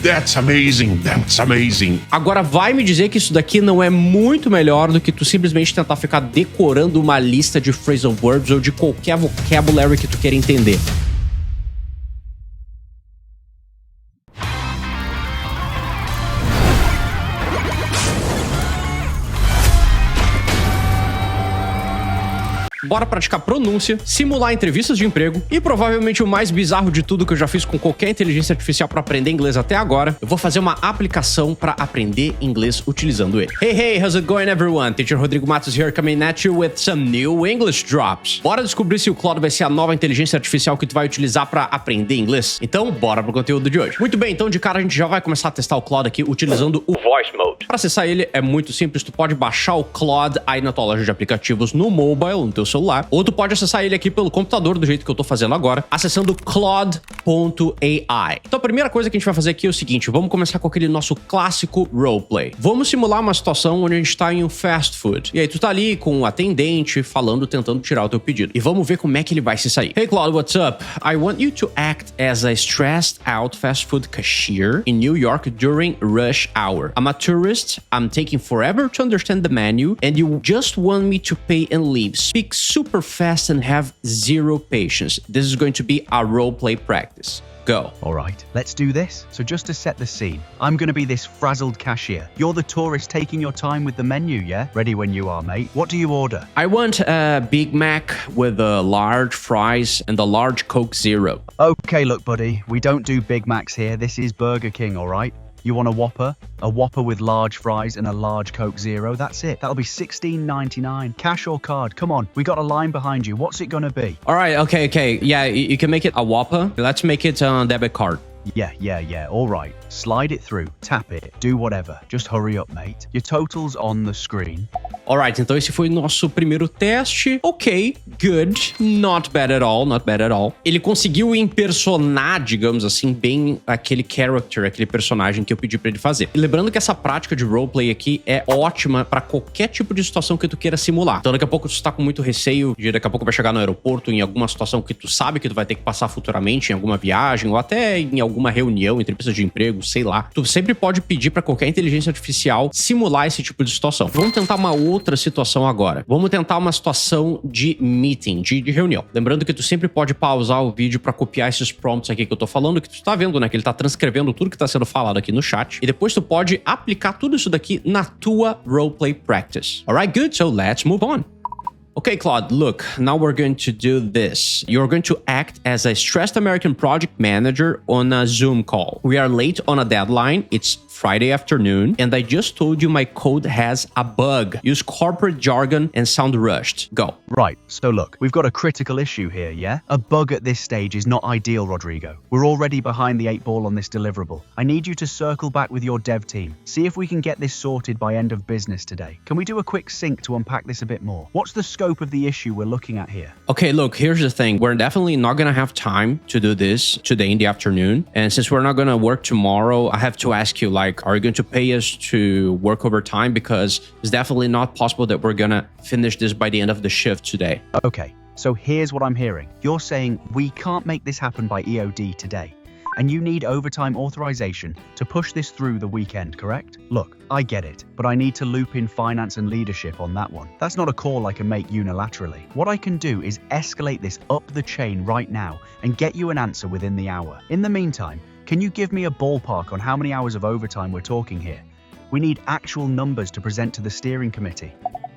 That's amazing. That's amazing. Agora vai me dizer que isso daqui não é muito melhor do que tu simplesmente tentar ficar decorando uma lista de phrasal verbs ou de qualquer vocabulary que tu queira entender. Bora praticar pronúncia, simular entrevistas de emprego e provavelmente o mais bizarro de tudo que eu já fiz com qualquer inteligência artificial para aprender inglês até agora, eu vou fazer uma aplicação para aprender inglês utilizando ele. Hey, how's it going everyone? Teacher Rodrigo Matos here coming at you with some new English drops. Bora descobrir se o Claude vai ser a nova inteligência artificial que tu vai utilizar para aprender inglês? Então, bora pro conteúdo de hoje. Muito bem, então de cara a gente já vai começar a testar o Claude aqui utilizando o Voice Mode. Para acessar ele é muito simples, tu pode baixar o Claude aí na tua loja de aplicativos no mobile, no teu celular, ou tu pode acessar ele aqui pelo computador do jeito que eu tô fazendo agora, acessando claude.ai. Então a primeira coisa que a gente vai fazer aqui é o seguinte, vamos começar com aquele nosso clássico roleplay. Vamos simular uma situação onde a gente tá em um fast food. E aí tu tá ali com o atendente falando, tentando tirar o teu pedido. E vamos ver como é que ele vai se sair. Hey Claude, what's up? I want you to act as a stressed out fast food cashier in New York during rush hour. I'm a tourist, I'm taking forever to understand the menu, and you just want me to pay and leave. Speak super fast and have zero patience. This is going to be a roleplay practice. Go. All right, let's do this. So just to set the scene, I'm going to be this frazzled cashier. You're the tourist taking your time with the menu, yeah? Ready when you are, mate. What do you order? I want a Big Mac with a large fries and a large Coke Zero. Okay, look, buddy, we don't do Big Macs here. This is Burger King, all right? You want a Whopper? A Whopper with large fries and a large Coke Zero? That's it. That'll be $16.99. Cash or card? Come on, we got a line behind you. What's it gonna be? All right, okay. Yeah, you can make it a Whopper. Let's make it a debit card. Yeah. All right. Slide it through, tap it, do whatever. Just hurry up, mate. Your total's on the screen. Alright, então esse foi nosso primeiro teste. Ok, good. Not bad at all. Ele conseguiu impersonar, digamos assim, bem aquele character, aquele personagem que eu pedi pra ele fazer. E lembrando que essa prática de roleplay aqui é ótima pra qualquer tipo de situação que tu queira simular. Então daqui a pouco tu tá com muito receio de daqui a pouco vai chegar no aeroporto em alguma situação que tu sabe que tu vai ter que passar futuramente em alguma viagem ou até em alguma reunião, entrevista de emprego, sei lá. Tu sempre pode pedir pra qualquer inteligência artificial simular esse tipo de situação. Vamos tentar uma outra situação agora. Vamos tentar uma situação de meeting, de reunião. Lembrando que tu sempre pode pausar o vídeo pra copiar esses prompts aqui que eu tô falando, que tu tá vendo, né? Que ele tá transcrevendo tudo que tá sendo falado aqui no chat. E depois tu pode aplicar tudo isso daqui na tua roleplay practice. Alright, good. So let's move on. Okay, Claude, look, now we're going to do this. You're going to act as a stressed American project manager on a Zoom call. We are late on a deadline. It's Friday afternoon, and I just told you my code has a bug. Use corporate jargon and sound rushed. Go. Right, so look, we've got a critical issue here, yeah? A bug at this stage is not ideal, Rodrigo. We're already behind the 8 ball on this deliverable. I need you to circle back with your dev team. See if we can get this sorted by end of business today. Can we do a quick sync to unpack this a bit more? What's the scope of the issue we're looking at here? Okay, look, here's the thing. We're definitely not gonna have time to do this today in the afternoon. And since we're not gonna work tomorrow, I have to ask you, are you going to pay us to work overtime? Because it's definitely not possible that we're gonna finish this by the end of the shift today. Okay, so here's what I'm hearing. You're saying we can't make this happen by EOD today, and you need overtime authorization to push this through the weekend, correct? Look, I get it, but I need to loop in finance and leadership on that one. That's not a call I can make unilaterally. What I can do is escalate this up the chain right now and get you an answer within the hour. In the meantime, can you give me a ballpark on how many hours of overtime we're talking here? We need actual numbers to present to the steering committee.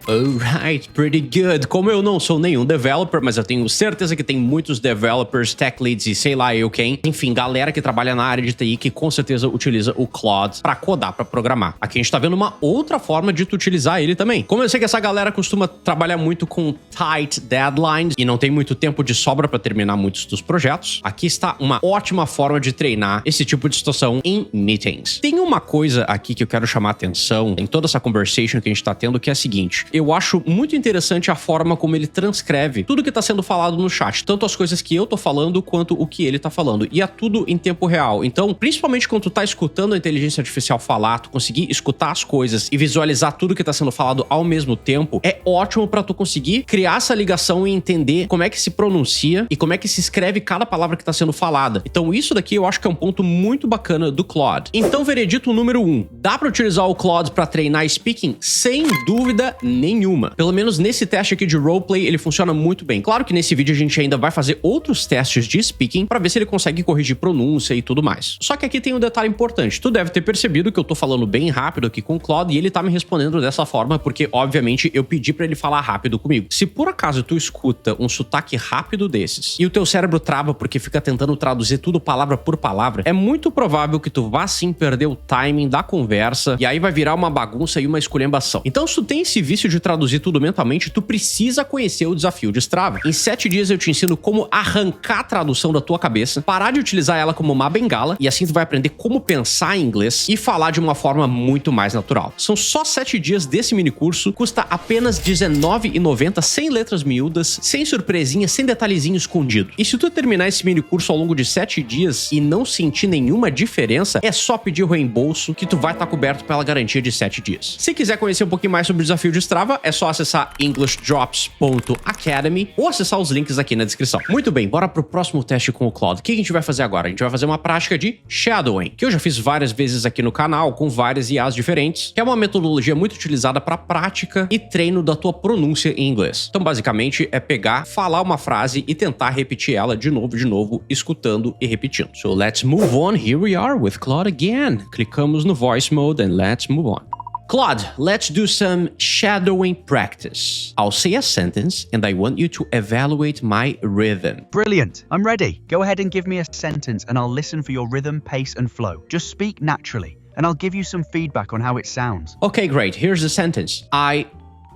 Alright, pretty good. Como eu não sou nenhum developer, mas eu tenho certeza que tem muitos developers, tech leads e sei lá eu quem. Enfim, galera que trabalha na área de TI que com certeza utiliza o Claude pra codar, pra programar. Aqui a gente tá vendo uma outra forma de tu utilizar ele também. Como eu sei que essa galera costuma trabalhar muito com tight deadlines e não tem muito tempo de sobra pra terminar muitos dos projetos, aqui está uma ótima forma de treinar esse tipo de situação em meetings. Tem uma coisa aqui que eu quero chamar a atenção em toda essa conversation que a gente tá tendo, que é a seguinte. Eu acho muito interessante a forma como ele transcreve tudo que tá sendo falado no chat, tanto as coisas que eu tô falando quanto o que ele tá falando. E é tudo em tempo real. Então, principalmente quando tu tá escutando a inteligência artificial falar, tu conseguir escutar as coisas e visualizar tudo que tá sendo falado ao mesmo tempo, é ótimo pra tu conseguir criar essa ligação e entender como é que se pronuncia e como é que se escreve cada palavra que tá sendo falada. Então, isso daqui eu acho que é um ponto muito bacana do Claude. Então, veredito número 1. Dá pra utilizar o Claude pra treinar speaking? Sem dúvida nenhuma. Pelo menos nesse teste aqui de roleplay, ele funciona muito bem. Claro que nesse vídeo a gente ainda vai fazer outros testes de speaking pra ver se ele consegue corrigir pronúncia e tudo mais. Só que aqui tem um detalhe importante. Tu deve ter percebido que eu tô falando bem rápido aqui com o Claude e ele tá me respondendo dessa forma porque, obviamente, eu pedi pra ele falar rápido comigo. Se por acaso tu escuta um sotaque rápido desses e o teu cérebro trava porque fica tentando traduzir tudo palavra por palavra, é muito provável que tu vá sim perder o timing da conversa e aí vai virar uma bagunça e uma esculhambação. Então, se tu tem esse vício de traduzir tudo mentalmente, tu precisa conhecer o desafio de Strava. Em 7 dias eu te ensino como arrancar a tradução da tua cabeça, parar de utilizar ela como uma bengala e assim tu vai aprender como pensar em inglês e falar de uma forma muito mais natural. São só 7 dias desse mini curso, custa apenas R$19,90, sem letras miúdas, sem surpresinha, sem detalhezinho escondido. E se tu terminar esse mini curso ao longo de 7 dias e não sentir nenhuma diferença, é só pedir o reembolso que tu vai estar coberto pela garantia de 7 dias. Se quiser conhecer um pouquinho mais sobre o desafio de Strava, é só acessar englishdrops.academy ou acessar os links aqui na descrição. Muito bem, bora pro próximo teste com o Claude. O que a gente vai fazer agora? A gente vai fazer uma prática de shadowing, que eu já fiz várias vezes aqui no canal com várias IAs diferentes, que é uma metodologia muito utilizada para prática e treino da tua pronúncia em inglês. Então, basicamente, é pegar, falar uma frase e tentar repetir ela de novo, escutando e repetindo. So, let's move on. Here we are with Claude again. Clicamos no voice mode and let's move on. Claude, let's do some shadowing practice. I'll say a sentence and I want you to evaluate my rhythm. Brilliant. I'm ready. Go ahead and give me a sentence and I'll listen for your rhythm, pace, and flow. Just speak naturally, and I'll give you some feedback on how it sounds. Okay, great. Here's the sentence. I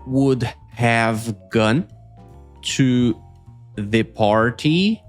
would have gone to the party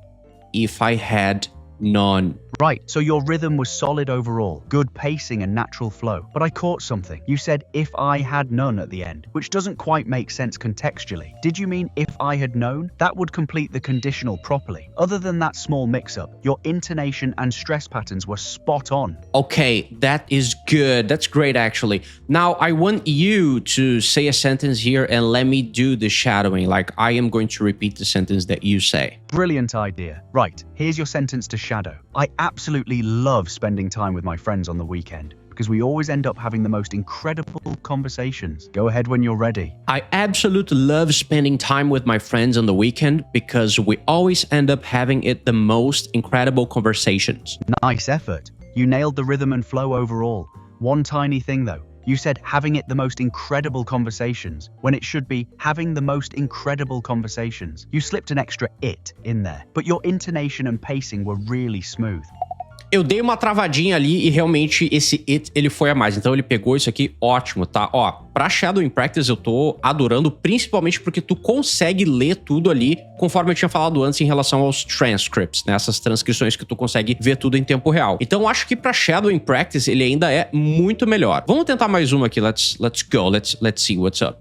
if I had none. Right, so your rhythm was solid overall, good pacing and natural flow. But I caught something. You said if I had none at the end, which doesn't quite make sense contextually. Did you mean if I had known? That would complete the conditional properly. Other than that small mix-up, your intonation and stress patterns were spot on. Okay, that is good. That's great, actually. Now, I want you to say a sentence here and let me do the shadowing. Like, I am going to repeat the sentence that you say. Brilliant idea. Right, here's your sentence to shadow. I absolutely love spending time with my friends on the weekend because we always end up having the most incredible conversations. Go ahead when you're ready. I absolutely love spending time with my friends on the weekend because we always end up having the most incredible conversations. Nice effort. You nailed the rhythm and flow overall. One tiny thing though. You said having the most incredible conversations, when it should be having the most incredible conversations. You slipped an extra "it" in there, but your intonation and pacing were really smooth. Eu dei uma travadinha ali e realmente esse it, ele foi a mais. Então ele pegou isso aqui, ótimo, tá? Ó, pra Shadowing Practice eu tô adorando, principalmente porque tu consegue ler tudo ali, conforme eu tinha falado antes em relação aos transcripts, né? Essas transcrições que tu consegue ver tudo em tempo real. Então eu acho que pra Shadowing Practice ele ainda é muito melhor. Vamos tentar mais uma aqui, let's go, let's see what's up.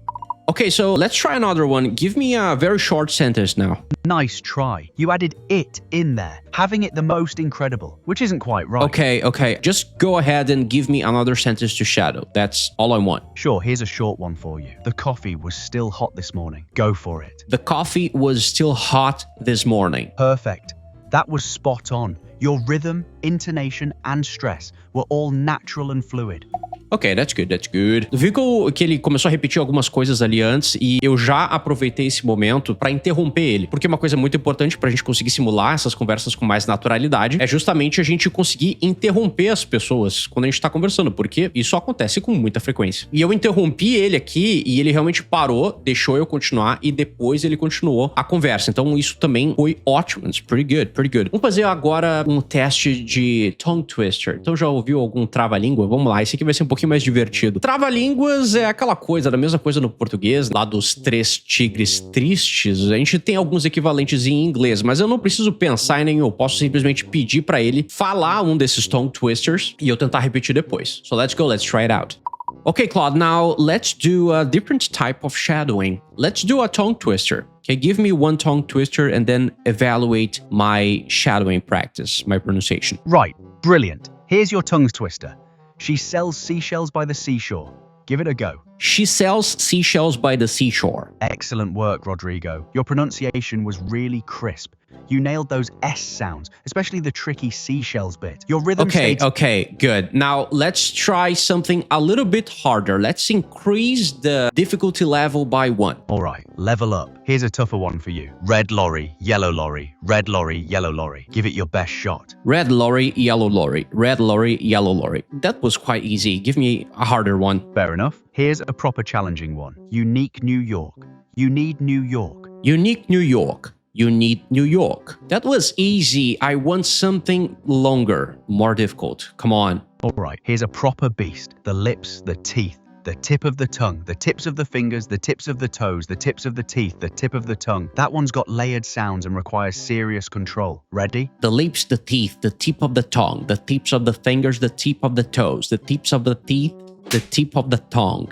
Okay, so let's try another one. Give me a very short sentence now. Nice try. You added "it" in there, having it the most incredible, which isn't quite right. Okay. Just go ahead and give me another sentence to shadow. That's all I want. Sure, here's a short one for you. The coffee was still hot this morning. Go for it. The coffee was still hot this morning. Perfect. That was spot on. Your rhythm, intonation, and stress were all natural and fluid. Ok, that's good. Viu que ele começou a repetir algumas coisas ali antes e eu já aproveitei esse momento pra interromper ele. Porque uma coisa muito importante pra gente conseguir simular essas conversas com mais naturalidade é justamente a gente conseguir interromper as pessoas quando a gente tá conversando, porque isso acontece com muita frequência. E eu interrompi ele aqui e ele realmente parou, deixou eu continuar e depois ele continuou a conversa. Então isso também foi ótimo. It's pretty good. Vamos fazer agora um teste de tongue twister. Então já ouviu algum trava-língua? Vamos lá, esse aqui vai ser um pouquinho mais divertido. Trava-línguas é aquela coisa, da mesma coisa no português, lá dos 3 tigres tristes. A gente tem alguns equivalentes em inglês, mas eu não preciso pensar em nenhum. Eu posso simplesmente pedir pra ele falar um desses tongue twisters e eu tentar repetir depois. So let's go, let's try it out. Okay, Claude, now let's do a different type of shadowing. Let's do a tongue twister. Okay, give me one tongue twister and then evaluate my shadowing practice, my pronunciation. Right, brilliant. Here's your tongue twister. She sells seashells by the seashore. Give it a go. She sells seashells by the seashore. Excellent work, Rodrigo. Your pronunciation was really crisp. You nailed those S sounds, especially the tricky seashells bit. Your rhythm stayed... Okay, good. Now let's try something a little bit harder. Let's increase the difficulty level by 1. All right, level up. Here's a tougher one for you. Red lorry, yellow lorry, red lorry, yellow lorry. Give it your best shot. Red lorry, yellow lorry, red lorry, yellow lorry. That was quite easy. Give me a harder one. Fair enough. Here's a proper challenging one. Unique New York. You need New York. Unique New York. You need New York. That was easy. I want something longer, more difficult. Come on. All right, here's a proper beast. The lips, the teeth, the tip of the tongue, the tips of the fingers, the tips of the toes, the tips of the teeth, the tip of the tongue. That one's got layered sounds and requires serious control. Ready? The lips, the teeth, the tip of the tongue, the tips of the fingers, the tip of the toes, the tips of the teeth, the tip of the tongue.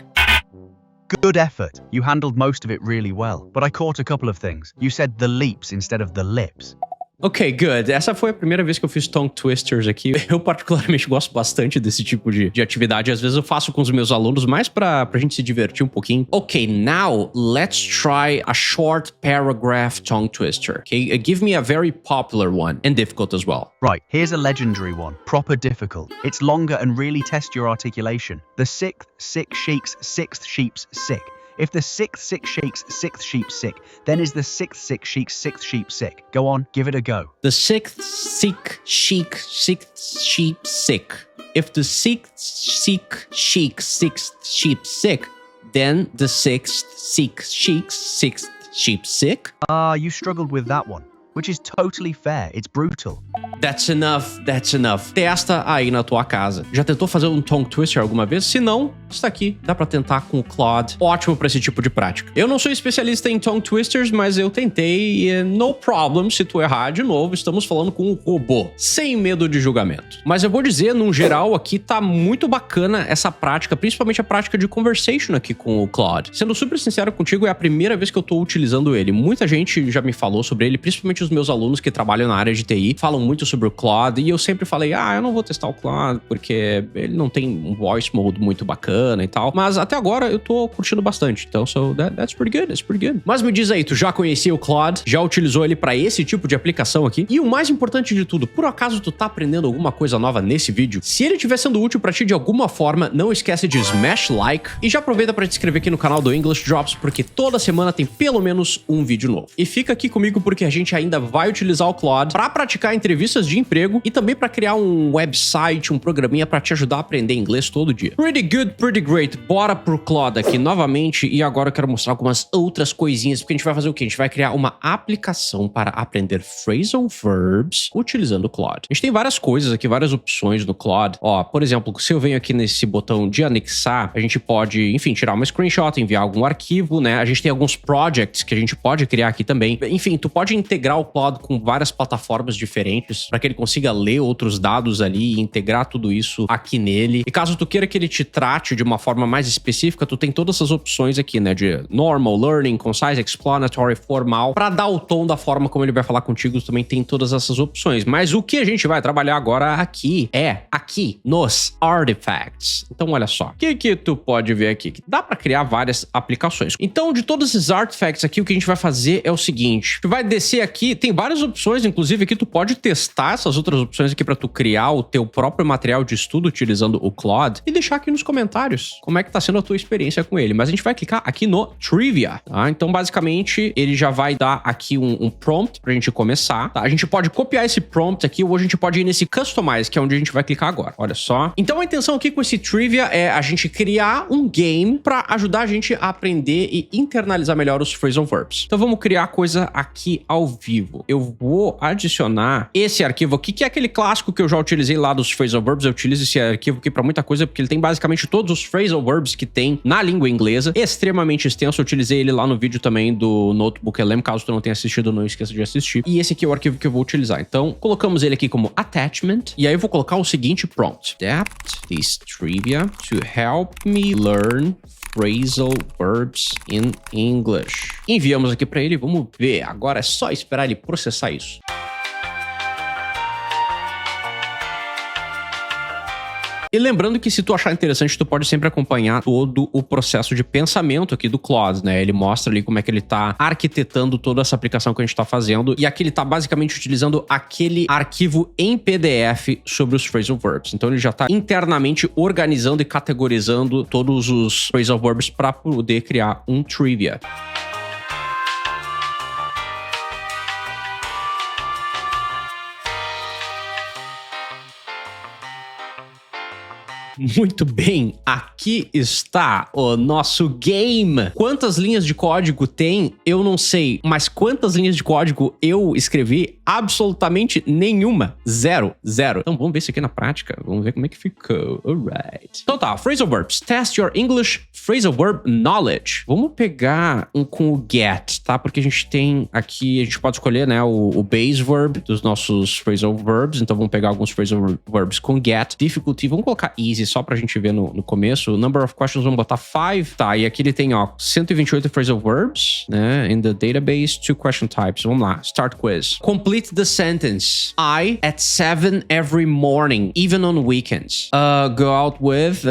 Good effort. You handled most of it really well, but I caught a couple of things. You said the leaps instead of the lips. Ok, good. Essa foi a primeira vez que eu fiz tongue twisters aqui. Eu particularmente gosto bastante desse tipo de atividade. Às vezes eu faço com os meus alunos mais pra gente se divertir um pouquinho. Ok, now let's try a short paragraph tongue twister. Okay, give me a very popular one and difficult as well. Right, here's a legendary one. Proper difficult. It's longer and really tests your articulation. The sixth sick sheik's sixth sheep's sick. If the sixth sick sheik's sixth sheep sick, then is the sixth sick sheik's sixth sheep sick. Go on, give it a go. The sixth sick sheik sixth sheep sick. If the sixth sick sheik sixth sheep sick, then the sixth sick sheik's sixth sheep sick. You struggled with that one, which is totally fair. It's brutal. That's enough, that's enough. Testa aí na tua casa. Já tentou fazer um tongue twister alguma vez? Se não, está aqui. Dá pra tentar com o Claude. Ótimo pra esse tipo de prática. Eu não sou especialista em tongue twisters, mas eu tentei e no problem se tu errar de novo. Estamos falando com um robô, sem medo de julgamento. Mas eu vou dizer, num geral, aqui tá muito bacana essa prática, principalmente a prática de conversation aqui com o Claude. Sendo super sincero contigo, é a primeira vez que eu tô utilizando ele. Muita gente já me falou sobre ele, principalmente os meus alunos que trabalham na área de TI, falam muito sobre o Claude, e eu sempre falei, eu não vou testar o Claude, porque ele não tem um voice mode muito bacana e tal, mas até agora eu tô curtindo bastante, então that's pretty good. Mas me diz aí, tu já conhecia o Claude? Já utilizou ele pra esse tipo de aplicação aqui? E o mais importante de tudo, por acaso tu tá aprendendo alguma coisa nova nesse vídeo? Se ele estiver sendo útil pra ti de alguma forma, não esquece de smash like, e já aproveita pra te inscrever aqui no canal do English Drops, porque toda semana tem pelo menos um vídeo novo. E fica aqui comigo porque a gente ainda vai utilizar o Claude pra praticar entrevistas de emprego e também para criar um website, um programinha para te ajudar a aprender inglês todo dia. Pretty good, pretty great. Bora pro Claude aqui novamente e agora eu quero mostrar algumas outras coisinhas, porque a gente vai fazer o quê? A gente vai criar uma aplicação para aprender phrasal verbs utilizando o Claude. A gente tem várias coisas aqui, várias opções no Claude. Ó, por exemplo, se eu venho aqui nesse botão de anexar, a gente pode, enfim, tirar uma screenshot, enviar algum arquivo, né? A gente tem alguns projects que a gente pode criar aqui também. Enfim, tu pode integrar o Claude com várias plataformas diferentes para que ele consiga ler outros dados ali e integrar tudo isso aqui nele. E caso tu queira que ele te trate de uma forma mais específica, tu tem todas essas opções aqui, né? De normal, learning, concise, explanatory, formal. Para dar o tom da forma como ele vai falar contigo, tu também tem todas essas opções. Mas o que a gente vai trabalhar agora aqui nos artifacts. Então, olha só. O que tu pode ver aqui? Que dá para criar várias aplicações. Então, de todos esses artifacts aqui, o que a gente vai fazer é o seguinte. Tu vai descer aqui, tem várias opções, inclusive aqui tu pode testar essas outras opções aqui para tu criar o teu próprio material de estudo utilizando o Claude e deixar aqui nos comentários como é que tá sendo a tua experiência com ele. Mas a gente vai clicar aqui no Trivia, tá? Então, basicamente, ele já vai dar aqui um prompt pra gente começar, tá? A gente pode copiar esse prompt aqui ou a gente pode ir nesse Customize, que é onde a gente vai clicar agora. Olha só. Então, a intenção aqui com esse Trivia é a gente criar um game pra ajudar a gente a aprender e internalizar melhor os phrasal verbs. Então, vamos criar a coisa aqui ao vivo. Eu vou adicionar esse arquivo aqui, que é aquele clássico que eu já utilizei lá dos phrasal verbs. Eu utilizo esse arquivo aqui pra muita coisa, porque ele tem basicamente todos os phrasal verbs que tem na língua inglesa. Extremamente extenso. Eu utilizei ele lá no vídeo também do Notebook LM. Caso tu não tenha assistido, não esqueça de assistir. E esse aqui é o arquivo que eu vou utilizar. Então, colocamos ele aqui como attachment. E aí eu vou colocar o seguinte prompt. Adapt this trivia to help me learn phrasal verbs in English. Enviamos aqui pra ele. Vamos ver. Agora é só esperar ele processar isso. E lembrando que se tu achar interessante, tu pode sempre acompanhar todo o processo de pensamento aqui do Claude, né? Ele mostra ali como é que ele tá arquitetando toda essa aplicação que a gente tá fazendo. E aqui ele tá basicamente utilizando aquele arquivo em PDF sobre os phrasal verbs. Então ele já tá internamente organizando e categorizando todos os phrasal verbs para poder criar um trivia. Muito bem, aqui está o nosso game. Quantas linhas de código tem? Eu não sei, mas quantas linhas de código eu escrevi? Absolutamente nenhuma. Zero. Então vamos ver isso aqui na prática. Vamos ver como é que ficou. Alright. Então tá, phrasal verbs. Test your English phrasal verb knowledge. Vamos pegar um com o get, tá? Porque a gente tem aqui, a gente pode escolher, né, o base verb dos nossos phrasal verbs. Então vamos pegar alguns phrasal verbs com get. Difficulty, vamos colocar easy só pra gente ver no começo. Number of questions, vamos botar 5. Tá, e aqui ele tem, ó, 128 phrasal verbs, né? In the database, 2 question types. Vamos lá, start quiz. Complete the sentence. I at 7 every morning, even on weekends. Go out with,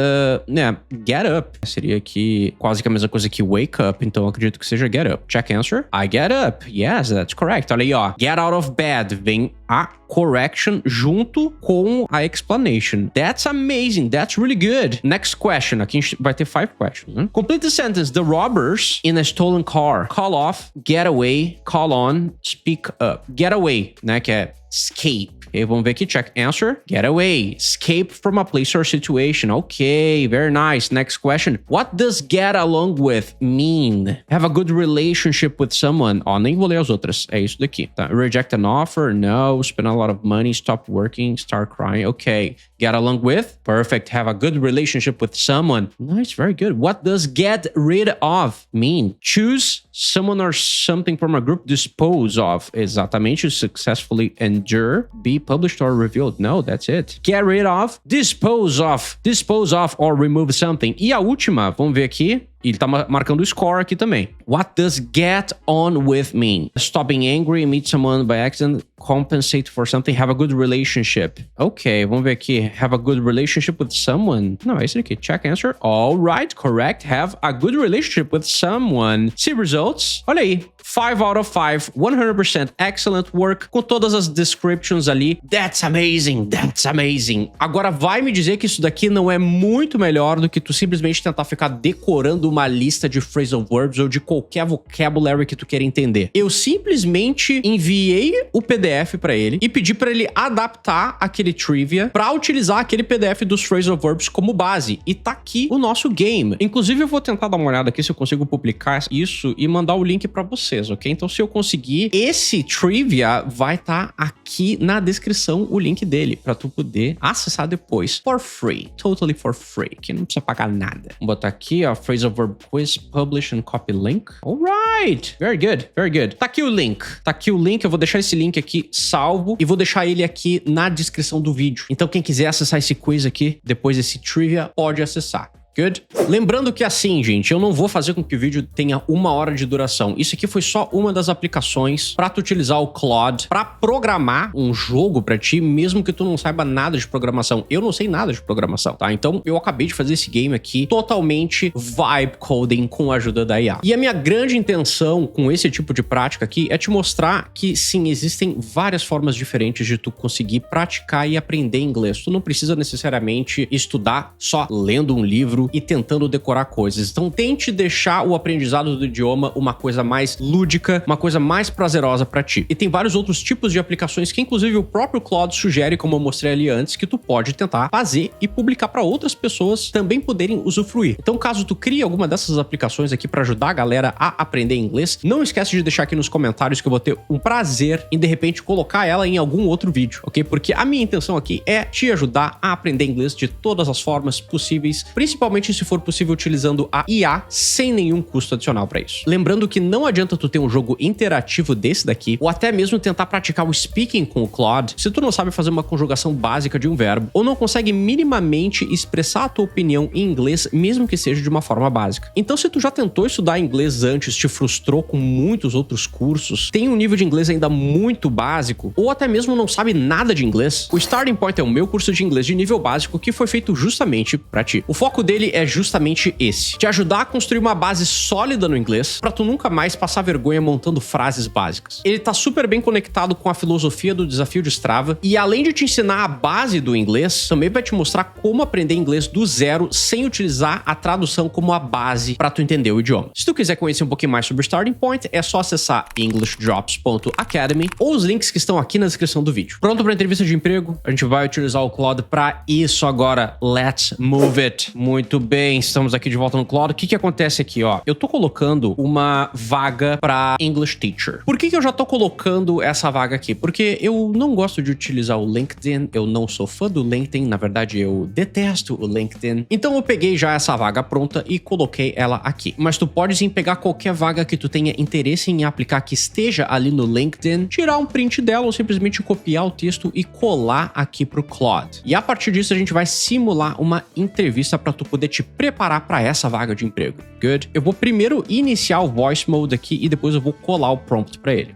get up. Seria aqui quase que a mesma coisa que wake up, então acredito que seja get up. Check answer. I get up. Yes, that's correct. Olha aí, ó. Get out of bed. Vem a correction junto com a explanation. That's amazing. That's really good. Next question. Aqui a gente vai ter 5 questions. Né? Complete the sentence. The robbers in a stolen car. Call off, get away, call on, speak up. Get away, né? Que é escape. Okay, vamos ver aqui. Check answer. Get away. Escape from a place or situation. Okay, very nice. Next question. What does get along with mean? Have a good relationship with someone. Ó, nem vou ler as outras. É isso daqui. Tá. Reject an offer. No. Spend a lot of money. Stop working. Start crying. Okay. Get along with. Perfect. Have a good relationship with someone. Nice. Very good. What does get rid of mean? Choose someone or something from a group. Dispose of. Exatamente. Successfully endure. Be published or revealed. No, that's it. Get rid of. Dispose of. Dispose of or remove something. E a última, vamos ver aqui. Ele tá marcando o score aqui também. What does get on with mean? Stop being angry, meet someone by accident, compensate for something, have a good relationship. Ok, vamos ver aqui. Have a good relationship with someone. Não, é esse aqui. Check answer. All right, correct. Have a good relationship with someone. See results. Olha aí. 5 out of 5. 100% excellent work. Com todas as descriptions ali. That's amazing. That's amazing. Agora vai me dizer que isso daqui não é muito melhor do que tu simplesmente tentar ficar decorando uma lista de phrasal verbs ou de qualquer vocabulary que tu queira entender. Eu simplesmente enviei o PDF pra ele e pedi pra ele adaptar aquele trivia pra utilizar aquele PDF dos phrasal verbs como base. E tá aqui o nosso game. Inclusive, eu vou tentar dar uma olhada aqui se eu consigo publicar isso e mandar o link pra vocês, ok? Então, se eu conseguir, esse trivia vai estar aqui na descrição, o link dele, pra tu poder acessar depois for free. Totally for free, que não precisa pagar nada. Vou botar aqui, ó, phrasal verb quiz, publish and copy link. Alright. Very good. Very good. Tá aqui o link. Tá aqui o link. Eu vou deixar esse link aqui salvo e vou deixar ele aqui na descrição do vídeo. Então, quem quiser acessar esse quiz aqui, depois desse trivia, pode acessar. Good? Lembrando que assim, gente, eu não vou fazer com que o vídeo tenha 1 hora de duração. Isso aqui foi só uma das aplicações para tu utilizar o Claude para programar um jogo para ti, mesmo que tu não saiba nada de programação. Eu não sei nada de programação, tá? Então, eu acabei de fazer esse game aqui totalmente vibe coding com a ajuda da IA. E a minha grande intenção com esse tipo de prática aqui é te mostrar que, sim, existem várias formas diferentes de tu conseguir praticar e aprender inglês. Tu não precisa necessariamente estudar só lendo um livro livro e tentando decorar coisas. Então tente deixar o aprendizado do idioma uma coisa mais lúdica, uma coisa mais prazerosa pra ti. E tem vários outros tipos de aplicações que inclusive o próprio Claude sugere, como eu mostrei ali antes, que tu pode tentar fazer e publicar para outras pessoas também poderem usufruir. Então caso tu crie alguma dessas aplicações aqui para ajudar a galera a aprender inglês, não esquece de deixar aqui nos comentários que eu vou ter um prazer em de repente colocar ela em algum outro vídeo, ok? Porque a minha intenção aqui é te ajudar a aprender inglês de todas as formas possíveis, principalmente se for possível utilizando a IA sem nenhum custo adicional para isso. Lembrando que não adianta tu ter um jogo interativo desse daqui, ou até mesmo tentar praticar o speaking com o Claude, se tu não sabe fazer uma conjugação básica de um verbo, ou não consegue minimamente expressar a tua opinião em inglês, mesmo que seja de uma forma básica. Então se tu já tentou estudar inglês antes, te frustrou com muitos outros cursos, tem um nível de inglês ainda muito básico, ou até mesmo não sabe nada de inglês, o Starting Point é o meu curso de inglês de nível básico que foi feito justamente pra ti. O foco dele é justamente esse, te ajudar a construir uma base sólida no inglês, pra tu nunca mais passar vergonha montando frases básicas. Ele tá super bem conectado com a filosofia do desafio de Strava, e além de te ensinar a base do inglês, também vai te mostrar como aprender inglês do zero sem utilizar a tradução como a base pra tu entender o idioma. Se tu quiser conhecer um pouquinho mais sobre Starting Point, é só acessar englishdrops.academy ou os links que estão aqui na descrição do vídeo. Pronto pra entrevista de emprego? A gente vai utilizar o Claude pra isso agora. Let's move it. Muito bem, estamos aqui de volta no Claude. O que acontece aqui, ó? Eu tô colocando uma vaga pra English Teacher. Por que eu já tô colocando essa vaga aqui? Porque eu não gosto de utilizar o LinkedIn, eu não sou fã do LinkedIn, na verdade eu detesto o LinkedIn. Então eu peguei já essa vaga pronta e coloquei ela aqui. Mas tu pode sim pegar qualquer vaga que tu tenha interesse em aplicar que esteja ali no LinkedIn, tirar um print dela ou simplesmente copiar o texto e colar aqui pro Claude. E a partir disso a gente vai simular uma entrevista para tu poder te preparar para essa vaga de emprego. Good? Eu vou primeiro iniciar o voice mode aqui e depois eu vou colar o prompt para ele.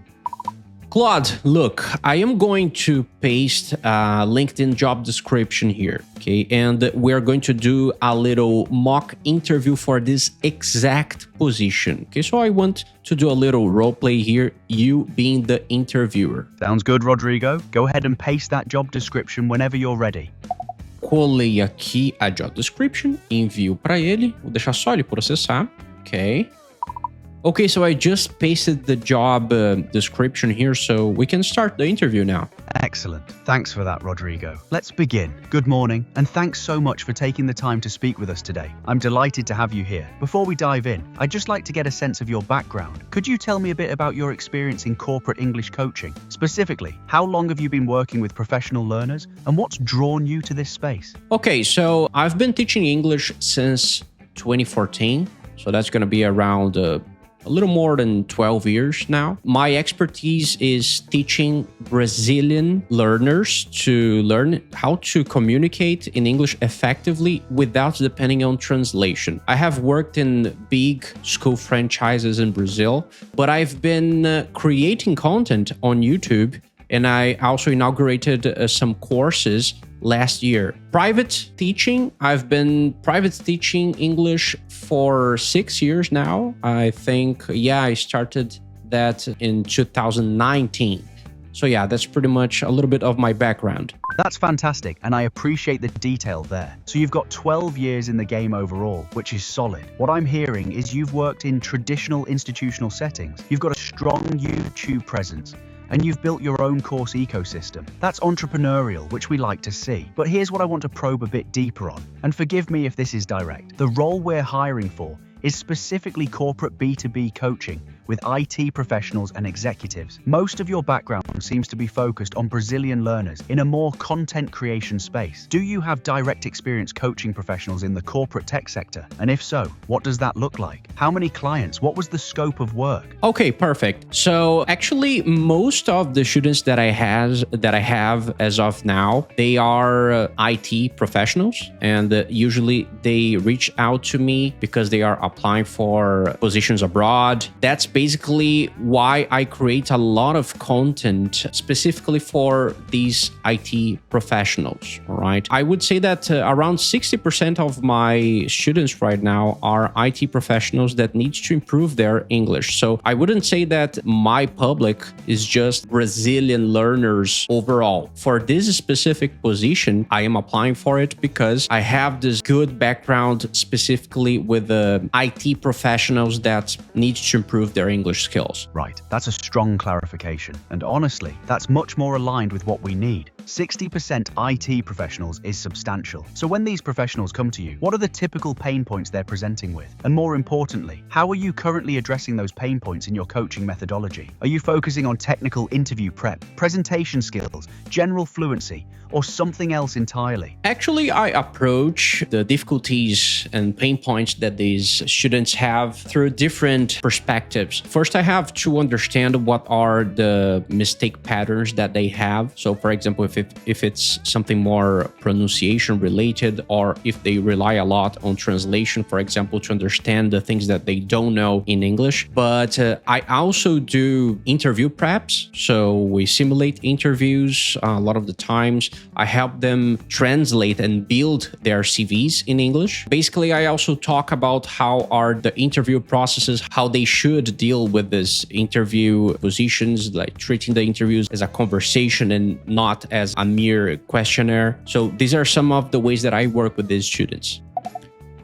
Claude, look, I am going to paste a LinkedIn job description here, okay? And we're going to do a little mock interview for this exact position, okay? So I want to do a little role play here, you being the interviewer. Sounds good, Rodrigo. Go ahead and paste that job description whenever you're ready. Colei aqui a job description, envio para ele, vou deixar só ele processar, ok? Okay, so I just pasted the job description here, so we can start the interview now. Excellent. Thanks for that, Rodrigo. Let's begin. Good morning, and thanks so much for taking the time to speak with us today. I'm delighted to have you here. Before we dive in, I'd just like to get a sense of your background. Could you tell me a bit about your experience in corporate English coaching? Specifically, how long have you been working with professional learners, and what's drawn you to this space? Okay, so I've been teaching English since 2014, so that's going to be around a little more than 12 years now. My expertise is teaching Brazilian learners to learn how to communicate in English effectively without depending on translation. I have worked in big school franchises in Brazil, but I've been creating content on YouTube, and I also inaugurated some courses last year. Private teaching, I've been private teaching English for 6 years now. I think, I started that in 2019. So yeah, that's pretty much a little bit of my background. That's fantastic, and I appreciate the detail there. So you've got 12 years in the game overall, which is solid. What I'm hearing is you've worked in traditional institutional settings. You've got a strong YouTube presence, and you've built your own course ecosystem. That's entrepreneurial, which we like to see. But here's what I want to probe a bit deeper on, and forgive me if this is direct. The role we're hiring for is specifically corporate B2B coaching with IT professionals and executives. Most of your background seems to be focused on Brazilian learners in a more content creation space. Do you have direct experience coaching professionals in the corporate tech sector? And if so, what does that look like? How many clients? What was the scope of work? Okay, perfect. So actually, most of the students that I have as of now, they are IT professionals, and usually they reach out to me because they are applying for positions abroad. That's basically why I create a lot of content specifically for these IT professionals, all right? I would say that around 60% of my students right now are IT professionals that need to improve their English. So I wouldn't say that my public is just Brazilian learners overall. For this specific position, I am applying for it because I have this good background specifically with the IT professionals that need to improve their English skills. Right, that's a strong clarification. And honestly, that's much more aligned with what we need. 60% IT professionals is substantial. So when these professionals come to you, what are the typical pain points they're presenting with? And more importantly, how are you currently addressing those pain points in your coaching methodology? Are you focusing on technical interview prep, presentation skills, general fluency, or something else entirely? Actually, I approach the difficulties and pain points that these students have through different perspectives. First, I have to understand what are the mistake patterns that they have. So, for example, if it's something more pronunciation related, or if they rely a lot on translation, for example, to understand the things that they don't know in English. But I also do interview preps. So we simulate interviews a lot of the times. I help them translate and build their CVs in English. Basically, I also talk about how are the interview processes, how they should deal with this interview positions, like treating the interviews as a conversation and not as a mere questionnaire. So these are some of the ways that I work with these students.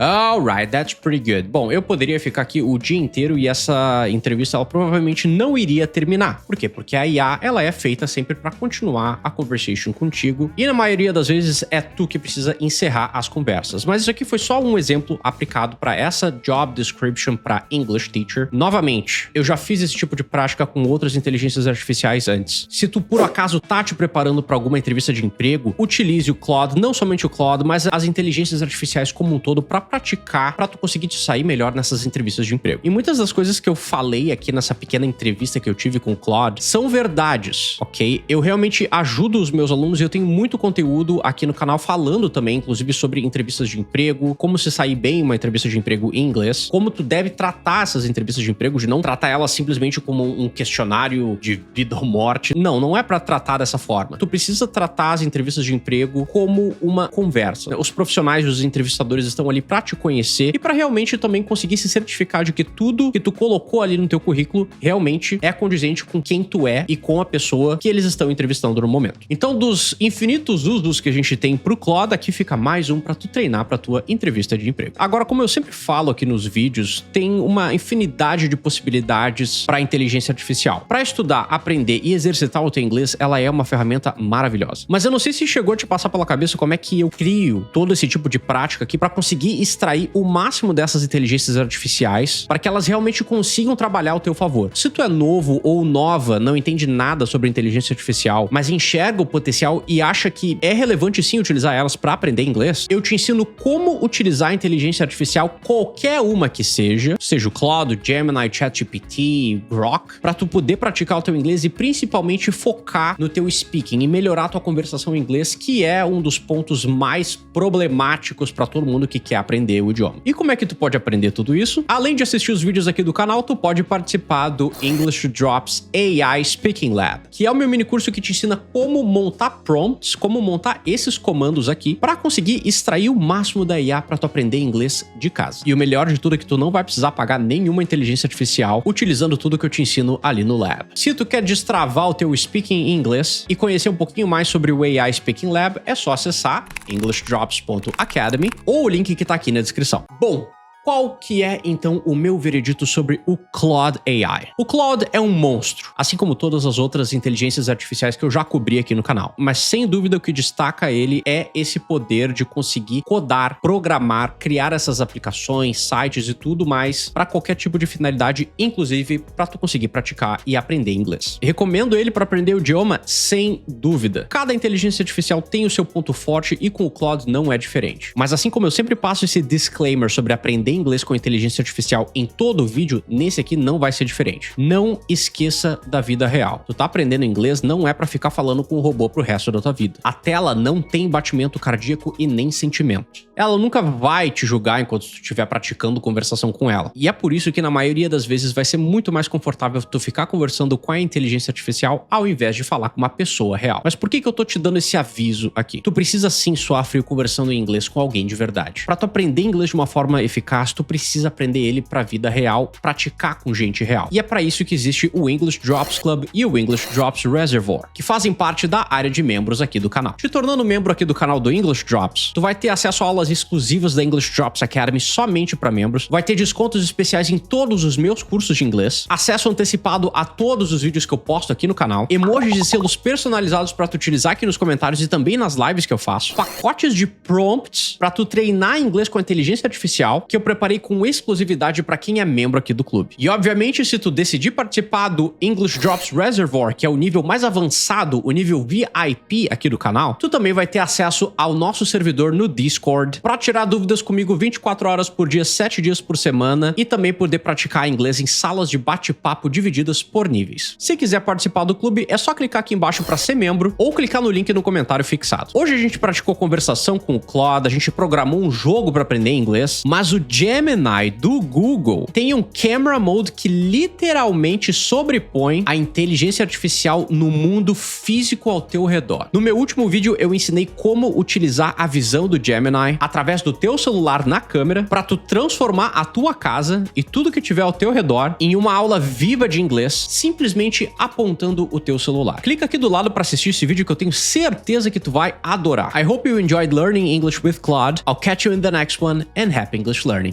Alright, that's pretty good. Bom, eu poderia ficar aqui o dia inteiro e essa entrevista ela provavelmente não iria terminar. Por quê? Porque a IA ela é feita sempre para continuar a conversation contigo e na maioria das vezes é tu que precisa encerrar as conversas. Mas isso aqui foi só um exemplo aplicado para essa job description para English Teacher. Novamente, eu já fiz esse tipo de prática com outras inteligências artificiais antes. Se tu por acaso tá te preparando para alguma entrevista de emprego, utilize o Claude, não somente o Claude, mas as inteligências artificiais como um todo para praticar, para tu conseguir te sair melhor nessas entrevistas de emprego. E muitas das coisas que eu falei aqui nessa pequena entrevista que eu tive com o Claude são verdades, ok? Eu realmente ajudo os meus alunos e eu tenho muito conteúdo aqui no canal falando também, inclusive sobre entrevistas de emprego, como se sair bem em uma entrevista de emprego em inglês, como tu deve tratar essas entrevistas de emprego, de não tratar elas simplesmente como um questionário de vida ou morte. Não é para tratar dessa forma. Tu precisa tratar as entrevistas de emprego como uma conversa. Os profissionais, os entrevistadores estão ali para te conhecer e para realmente também conseguir se certificar de que tudo que tu colocou ali no teu currículo realmente é condizente com quem tu é e com a pessoa que eles estão entrevistando no momento. Então, dos infinitos usos que a gente tem pro Claude, aqui fica mais um para tu treinar para tua entrevista de emprego. Agora, como eu sempre falo aqui nos vídeos, tem uma infinidade de possibilidades para inteligência artificial. Para estudar, aprender e exercitar o teu inglês, ela é uma ferramenta maravilhosa. Mas eu não sei se chegou a te passar pela cabeça como é que eu crio todo esse tipo de prática aqui para conseguir extrair o máximo dessas inteligências artificiais para que elas realmente consigam trabalhar ao teu favor. Se tu é novo ou nova, não entende nada sobre inteligência artificial, mas enxerga o potencial e acha que é relevante sim utilizar elas para aprender inglês, eu te ensino como utilizar a inteligência artificial, qualquer uma que seja o Claude, Gemini, ChatGPT, Grok, para tu poder praticar o teu inglês e principalmente focar no teu speaking e melhorar a tua conversação em inglês, que é um dos pontos mais problemáticos para todo mundo que quer aprender o idioma. E como é que tu pode aprender tudo isso? Além de assistir os vídeos aqui do canal, tu pode participar do English Drops AI Speaking Lab, que é o meu mini curso que te ensina como montar prompts, como montar esses comandos aqui para conseguir extrair o máximo da IA para tu aprender inglês de casa. E o melhor de tudo é que tu não vai precisar pagar nenhuma inteligência artificial utilizando tudo que eu te ensino ali no lab. Se tu quer destravar o teu speaking em inglês e conhecer um pouquinho mais sobre o AI Speaking Lab, é só acessar englishdrops.academy ou o link que tá aqui na descrição. Bom, qual que é, então, o meu veredito sobre o Claude AI? O Claude é um monstro, assim como todas as outras inteligências artificiais que eu já cobri aqui no canal. Mas, sem dúvida, o que destaca ele é esse poder de conseguir codar, programar, criar essas aplicações, sites e tudo mais para qualquer tipo de finalidade, inclusive para tu conseguir praticar e aprender inglês. Recomendo ele para aprender o idioma, sem dúvida. Cada inteligência artificial tem o seu ponto forte e com o Claude não é diferente. Mas, assim como eu sempre passo esse disclaimer sobre aprender inglês com inteligência artificial em todo o vídeo, nesse aqui não vai ser diferente. Não esqueça da vida real. Tu tá aprendendo inglês não é pra ficar falando com o robô pro resto da tua vida. A tela não tem batimento cardíaco e nem sentimento. Ela nunca vai te julgar enquanto tu estiver praticando conversação com ela. E é por isso que na maioria das vezes vai ser muito mais confortável tu ficar conversando com a inteligência artificial ao invés de falar com uma pessoa real. Mas por que eu tô te dando esse aviso aqui? Tu precisa sim suar frio conversando em inglês com alguém de verdade. Pra tu aprender inglês de uma forma eficaz, tu precisa aprender ele pra vida real, praticar com gente real. E é pra isso que existe o English Drops Club e o English Drops Reservoir, que fazem parte da área de membros aqui do canal. Te tornando membro aqui do canal do English Drops, tu vai ter acesso a aulas exclusivas da English Drops Academy somente para membros, vai ter descontos especiais em todos os meus cursos de inglês, acesso antecipado a todos os vídeos que eu posto aqui no canal, emojis e selos personalizados para tu utilizar aqui nos comentários e também nas lives que eu faço, pacotes de prompts para tu treinar inglês com a inteligência artificial que eu preparei com exclusividade para quem é membro aqui do clube. E obviamente, se tu decidir participar do English Drops Reservoir, que é o nível mais avançado, o nível VIP aqui do canal, tu também vai ter acesso ao nosso servidor no Discord para tirar dúvidas comigo 24 horas por dia, 7 dias por semana e também poder praticar inglês em salas de bate-papo divididas por níveis. Se quiser participar do clube, é só clicar aqui embaixo para ser membro ou clicar no link no comentário fixado. Hoje a gente praticou conversação com o Claude, a gente programou um jogo para aprender inglês, mas o Gemini do Google tem um Camera Mode que literalmente sobrepõe a inteligência artificial no mundo físico ao teu redor. No meu último vídeo eu ensinei como utilizar a visão do Gemini através do teu celular na câmera para tu transformar a tua casa e tudo que tiver ao teu redor em uma aula viva de inglês, simplesmente apontando o teu celular. Clica aqui do lado para assistir esse vídeo que eu tenho certeza que tu vai adorar. I hope you enjoyed learning English with Claude. I'll catch you in the next one and happy English learning.